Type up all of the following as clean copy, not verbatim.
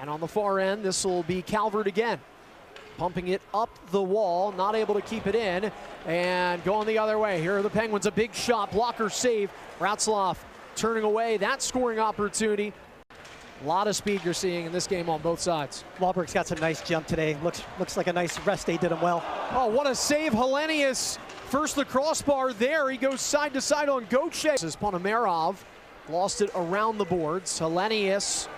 And on the far end, this will be Calvert again. Pumping it up the wall, not able to keep it in, and going the other way. Here are the Penguins, a big shot, blocker save. Ratzlaff turning away that scoring opportunity. A lot of speed you're seeing in this game on both sides. Wahlberg's got some nice jump today. Looks like a nice rest day, did him well. Oh, what a save, Hellenius. First the crossbar there, he goes side to side on Gauthier. This is Ponomarov, lost it around the boards. Hellenius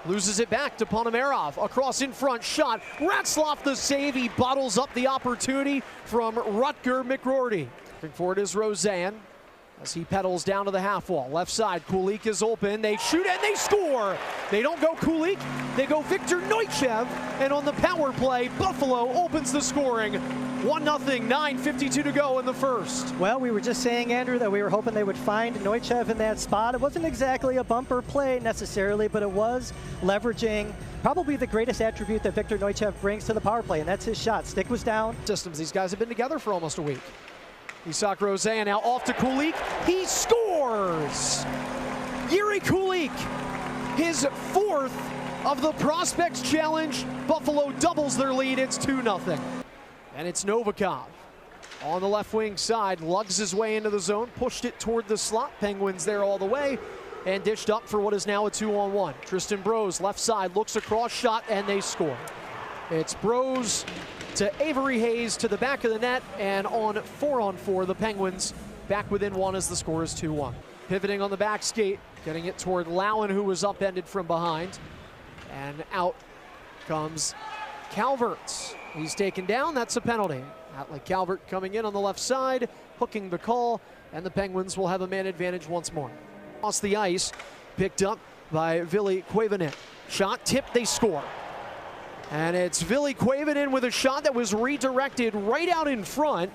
loses it back to Ponomarov. Across in front, shot. Ratzlaff the save. He bottles up the opportunity from Rutger McRourty. Looking forward is Roseanne as he pedals down to the half wall. Left side, Kulik is open. They shoot and they score. They don't go Kulik, they go Victor Neuchev. And on the power play, Buffalo opens the scoring. 1-0, 9:52 to go in the first. Well, we were just saying, Andrew, that we were hoping they would find Neuchev in that spot. It wasn't exactly a bumper play necessarily, but it was leveraging probably the greatest attribute that Victor Neuchev brings to the power play, and that's his shot. Stick was down. Systems, these guys have been together for almost a week. Isak Roseanne now off to Kulik. He scores! Jiri Kulik, his fourth of the Prospects Challenge. Buffalo doubles their lead. It's 2-0. And it's Novikov on the left wing side, lugs his way into the zone, pushed it toward the slot. Penguins there all the way, and dished up for what is now a 2-on-1. Tristan Brose, left side, looks across, shot, and they score. It's Brose to Avery Hayes to the back of the net, and on 4-on-4, the Penguins back within one as the score is 2-1. Pivoting on the back skate, getting it toward Lowen, who was upended from behind. And out comes Calvert. He's taken down, that's a penalty. Atlee Calvert coming in on the left side, hooking the call, and the Penguins will have a man advantage once more. Across the ice, picked up by Ville Koivunen. Shot, tipped, they score. And it's Ville Koivunen with a shot that was redirected right out in front.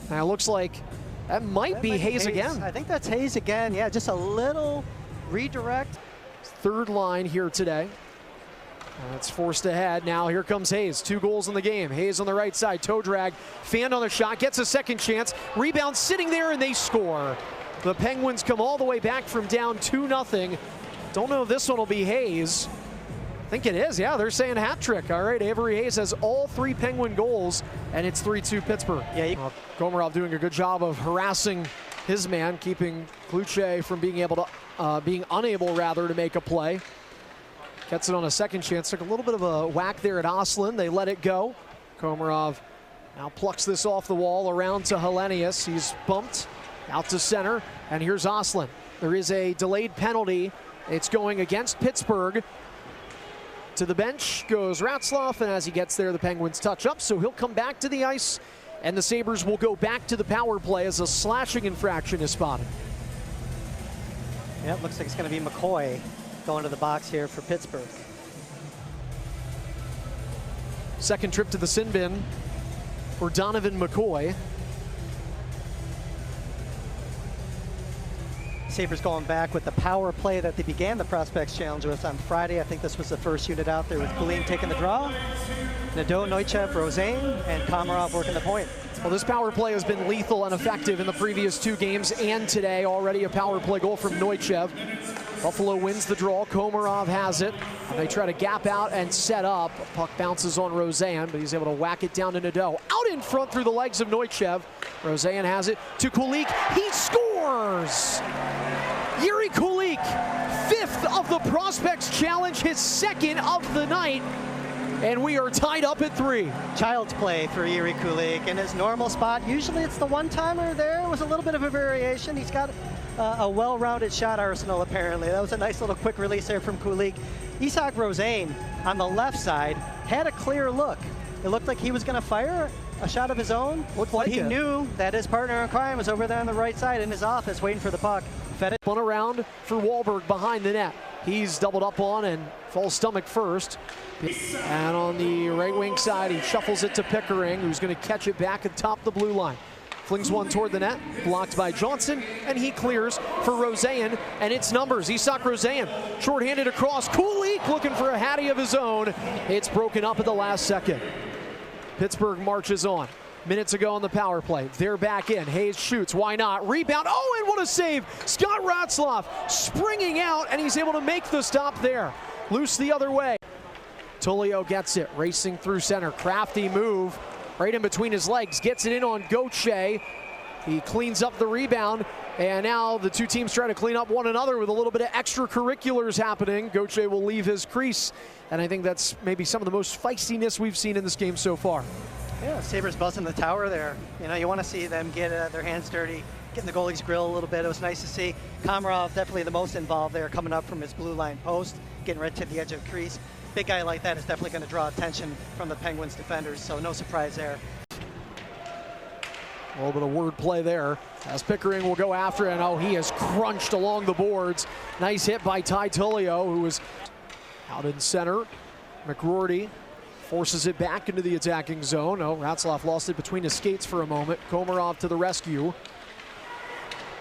Now it looks like that might be Hayes again. I think that's Hayes again, yeah, just a little redirect. Third line here today. It's forced ahead. Now here comes Hayes. 2 goals in the game. Hayes on the right side. Toe drag. Fanned on the shot. Gets a second chance. Rebound sitting there and they score. The Penguins come all the way back from down 2-0. Don't know if this one will be Hayes. I think it is. Yeah, they're saying hat trick. All right, Avery Hayes has all 3 Penguin goals and it's 3-2 Pittsburgh. Yeah, Komarov doing a good job of harassing his man, keeping Kluche from being unable to make a play. Gets it on a second chance. Took a little bit of a whack there at Oslin. They let it go. Komarov now plucks this off the wall around to Hellenius. He's bumped out to center. And here's Oslin. There is a delayed penalty. It's going against Pittsburgh. To the bench goes Ratzlaff. And as he gets there, the Penguins touch up. So he'll come back to the ice. And the Sabres will go back to the power play as a slashing infraction is spotted. Yeah, it looks like it's going to be McCoy going to the box here for Pittsburgh. Second trip to the sin bin for Donovan McCoy. Sabres going back with the power play that they began the Prospects Challenge with on Friday. I think this was the first unit out there with Guline taking the draw. Nadeau, Neuchev, Roseanne, and Komarov working the point. Well, this power play has been lethal and effective in the previous 2 games and today. Already a power play goal from Neuchev. Buffalo wins the draw. Komarov has it. And they try to gap out and set up. Puck bounces on Roseanne, but he's able to whack it down to Nadeau. Out in front through the legs of Neuchev. Roseanne has it to Kulik. He scores! Jiri Kulik, 5th of the Prospects Challenge, his 2nd of the night. And we are tied up at 3. Child's play for Jiri Kulik in his normal spot. Usually it's the one-timer. There was a little bit of a variation. He's got a well-rounded shot arsenal, apparently. That was a nice little quick release there from Kulik. Isak Roseanne on the left side had a clear look. It looked like he was going to fire a shot of his own. But he knew that his partner in crime was over there on the right side in his office waiting for the puck. Fed it. Spun around for Wahlberg behind the net. He's doubled up on and falls stomach first. And on the right wing side, he shuffles it to Pickering, who's going to catch it back at top the blue line. Flings one toward the net, blocked by Johnson, and he clears for Roseanne, and it's numbers. Isak Roseanne, shorthanded across. Kulik looking for a hattie of his own. It's broken up at the last second. Pittsburgh marches on. Minutes ago on the power play. They're back in. Hayes shoots. Why not? Rebound. Oh, and what a save. Scott Ratzlaff springing out, and he's able to make the stop there. Loose the other way. Tullio gets it, racing through center. Crafty move, right in between his legs. Gets it in on Gauthier. He cleans up the rebound, and now the two teams try to clean up one another with a little bit of extracurriculars happening. Gauthier will leave his crease, and I think that's maybe some of the most feistiness we've seen in this game so far. Yeah, Sabres buzzing the tower there. You know, you want to see them get their hands dirty, getting the goalie's grill a little bit. It was nice to see Komarov definitely the most involved there, coming up from his blue line post, getting right to the edge of the crease. Big guy like that is definitely going to draw attention from the Penguins defenders, so no surprise there. A little bit of wordplay there as Pickering will go after it. And oh, he is crunched along the boards. Nice hit by Ty Tullio, who was out in center. McRourty forces it back into the attacking zone. Oh, Ratzlaff lost it between his skates for a moment. Komarov to the rescue.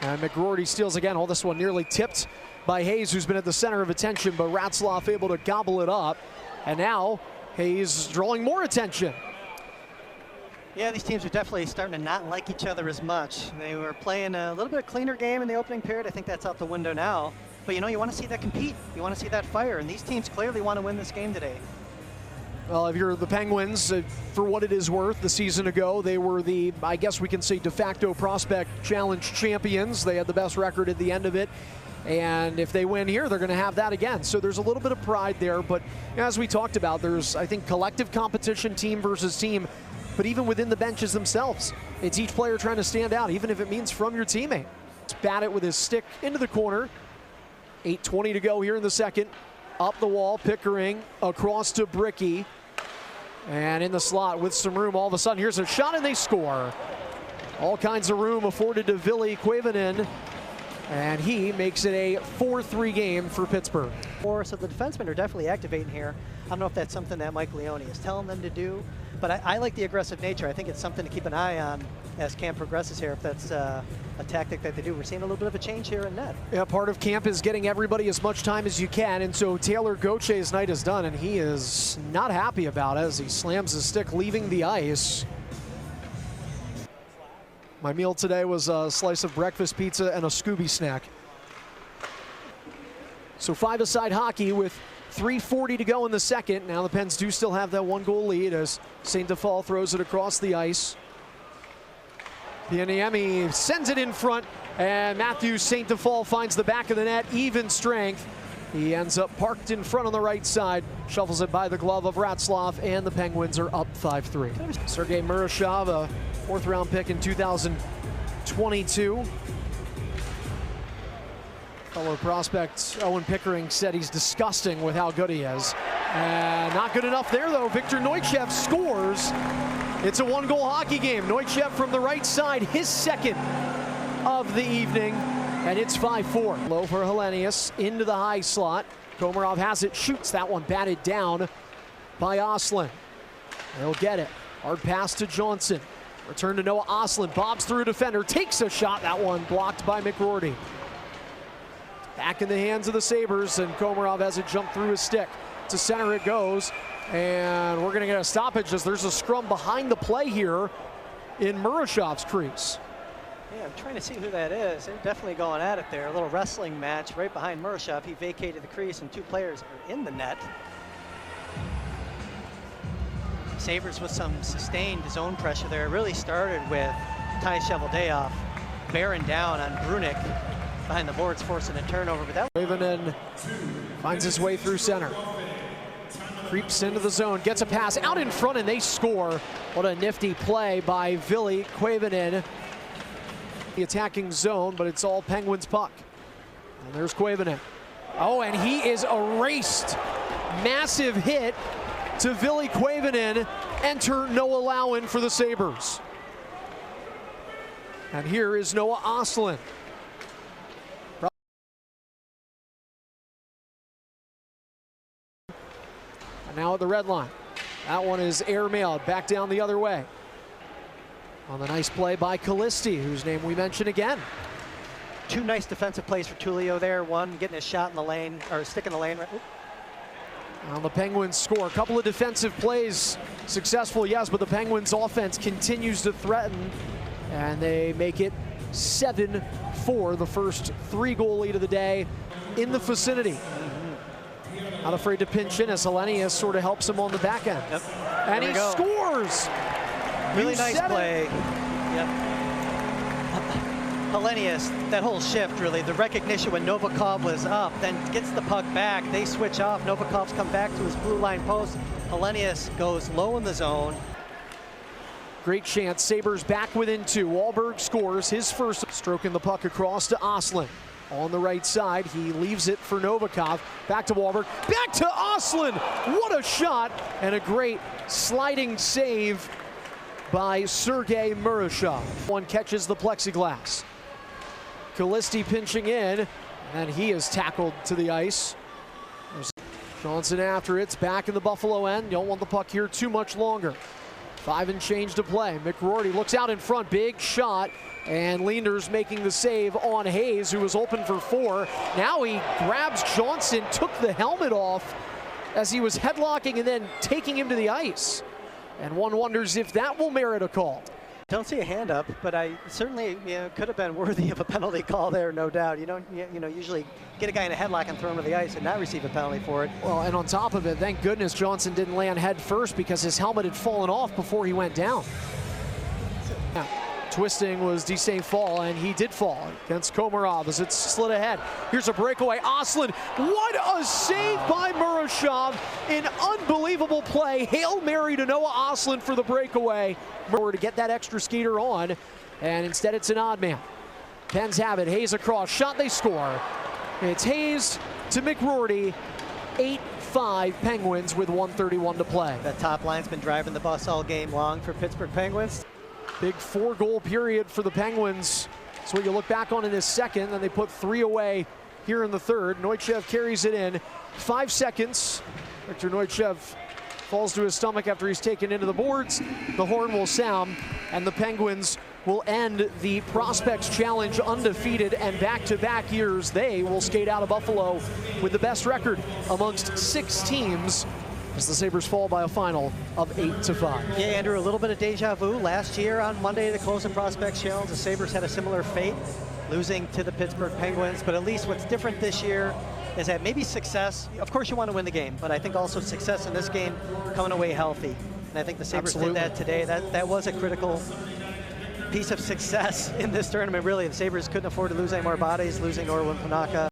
And McRourty steals again. Oh, this one nearly tipped by Hayes, who's been at the center of attention, but Ratzlaff able to gobble it up. And now Hayes drawing more attention. Yeah, these teams are definitely starting to not like each other as much. They were playing a little bit cleaner game in the opening period. I think that's out the window now. But you know, you want to see that compete. You want to see that fire, and these teams clearly want to win this game today. Well, if you're the Penguins, for what it is worth, the season ago, they were the, I guess we can say, de facto Prospect Challenge champions. They had the best record at the end of it. And if they win here, they're going to have that again. So there's a little bit of pride there. But as we talked about, there's, I think, collective competition, team versus team. But even within the benches themselves, it's each player trying to stand out, even if it means from your teammate. Bat it with his stick into the corner. 8:20 to go here in the second. Up the wall, Pickering across to Bricky. And in the slot with some room, all of a sudden, here's a shot and they score. All kinds of room afforded to Ville Koivunen. And he makes it a 4-3 game for Pittsburgh. So the defensemen are definitely activating here. I don't know if that's something that Mike Leone is telling them to do, but I like the aggressive nature. I think it's something to keep an eye on as camp progresses here, if that's a tactic that they do. We're seeing a little bit of a change here in net. Yeah, part of camp is getting everybody as much time as you can, and so Taylor Gauthier's night is done, and he is not happy about it as he slams his stick leaving the ice. My meal today was a slice of breakfast pizza and a Scooby snack. So five-a-side hockey with 3:40 to go in the second. Now the Pens do still have that one-goal lead as St. Default throws it across the ice. Pianiemi sends it in front, and Matthew St. Default finds the back of the net, even strength. He ends up parked in front on the right side, shuffles it by the glove of Ratzlaff, and the Penguins are up 5-3. Sergei Murashov, a fourth-round pick in 2022. Fellow prospect Owen Pickering said he's disgusting with how good he is. And not good enough there, though. Victor Neutchev scores. It's a one-goal hockey game. Neutchev from the right side, his second of the evening, and it's 5-4. Low for Hellenius into the high slot. Komarov has it, shoots that one, batted down by Oslin. He'll get it. Hard pass to Johnson. Return to Noah Oslin, bobs through a defender, takes a shot, that one blocked by McRourty. Back in the hands of the Sabres, and Komarov has it jump through his stick. To center it goes, and we're gonna get a stoppage as there's a scrum behind the play here in Murashov's crease. Yeah, I'm trying to see who that is. They're definitely going at it there. A little wrestling match right behind Murashov. He vacated the crease, and two players are in the net. Sabres with some sustained zone pressure there. It really started with Ty Cheveldayoff bearing down on Brunick behind the boards, forcing a turnover. But that Koivunen finds his way through center. Creeps into the zone, gets a pass out in front, and they score. What a nifty play by Ville Koivunen. The attacking zone, but it's all Penguins puck. And there's Koivunen. Oh, and he is erased. Massive hit to Ville Koivunen. Enter Noah Lowen for the Sabres. And here is Noah Oslin. And now at the red line. That one is airmailed back down the other way. On the nice play by Callisti, whose name we mention again. Two nice defensive plays for Tullio there. One getting a shot in the lane, or stick in the lane. Well, the Penguins score. A couple of defensive plays successful, yes, but the Penguins offense continues to threaten, and they make it 7-4, the first 3-goal lead of the day in the vicinity. Not afraid to pinch in as Hellenius sort of helps him on the back end. Yep. And he scores! Really You nice said play. Yep. Hellenius, that whole shift really, the recognition when Novikov was up, then gets the puck back, they switch off, Novikov's come back to his blue line post, Hellenius goes low in the zone. Great chance, Sabres back within 2. Wahlberg scores his first, stroking the puck across to Oslin. On the right side, he leaves it for Novikov. Back to Wahlberg, back to Oslin! What a shot, and a great sliding save by Sergei Murashov. One catches the plexiglass. Kalisti pinching in, and he is tackled to the ice. There's Johnson after it's back in the Buffalo end. Don't want the puck here too much longer. 5 and change to play. McRourty looks out in front, big shot, and Leenders making the save on Hayes, who was open for 4. Now he grabs Johnson, took the helmet off as he was headlocking and then taking him to the ice. And one wonders if that will merit a call. Don't see a hand up, but I certainly could have been worthy of a penalty call there, no doubt. You don't usually get a guy in a headlock and throw him to the ice and not receive a penalty for it. Well, and on top of it, thank goodness Johnson didn't land head first because his helmet had fallen off before he went down. Yeah. Twisting was de St. Fall, and he did fall against Komarov as it slid ahead. Here's a breakaway. Oslin, what a save by Murashov. An unbelievable play. Hail Mary to Noah Oslin for the breakaway. To get that extra skater on, and instead it's an odd man. Pens have it. Hayes across. Shot, they score. It's Hayes to McRourty. 8-5 Penguins with 1:31 to play. That top line's been driving the bus all game long for Pittsburgh Penguins. Big 4-goal period for the Penguins. That's what you look back on in this second. Then they put 3 away here in the third. Neutchev carries it in. 5 seconds. Victor Neutchev falls to his stomach after he's taken into the boards. The horn will sound, and the Penguins will end the Prospects Challenge undefeated, and back-to-back years they will skate out of Buffalo with the best record amongst 6 teams as the Sabres fall by a final of 8-5. Yeah, Andrew, a little bit of deja vu. Last year on Monday, the close of Prospects Challenge, the Sabres had a similar fate, losing to the Pittsburgh Penguins. But at least what's different this year is that maybe success, of course you want to win the game, but I think also success in this game coming away healthy. And I think the Sabres did that today. That was a critical piece of success in this tournament, really. The Sabres couldn't afford to lose any more bodies, losing Norwin Panaka.